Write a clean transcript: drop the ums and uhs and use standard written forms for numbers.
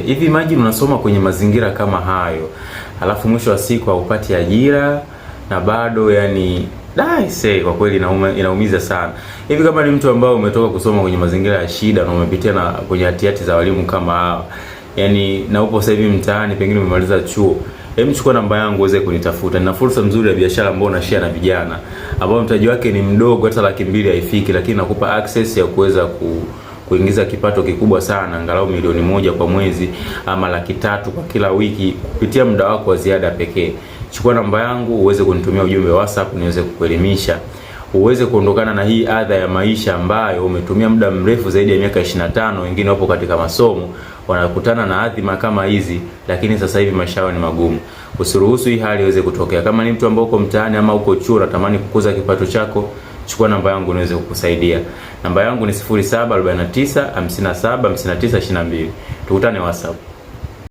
hivi imagine unasoma kwenye mazingira kama hayo, alafu mwisho wa siku haupati ajira na bado yani kwa kweli inaumiza sana. Hivi kama ni mtu ambaye umetoka kusoma kwenye mazingira ya shida na umepitia na kwenye hatihati za walimu kama hao, yani na upo sasa hivi mtaani, pengine umemaliza chuo, hebu chukua namba yangu uweze kunitafuta. Nina fursa nzuri ya biashara ambayo na share na vijana ambao mtaji wake ni mdogo, hata 200,000 haifiki, lakini nakupa access ya kuweza kuingiza kipato kikubwa sana, angalau milioni 1 kwa mwezi ama 300,000 kwa kila wiki kupitia muda wako wa ziada pekee. Chukua namba yangu uweze kunitumia ujumbe WhatsApp, niweze kukuelimisha, uweze kuondokana na hii adha ya maisha ambayo umetumia muda mrefu zaidi ya miaka 25. Wengine wapo katika masomo wanakutana na adhima kama hizi, lakini sasa hivi maisha yao ni magumu. Usiruhusu hii hali iweze kutokea. Kama ni mtu ambaye uko mtaani ama uko chuo unatamani kukuza kipato chako, chukua namba yangu niweze kukusaidia. Namba yangu ni 0749 57 59 22. Tukutane WhatsApp.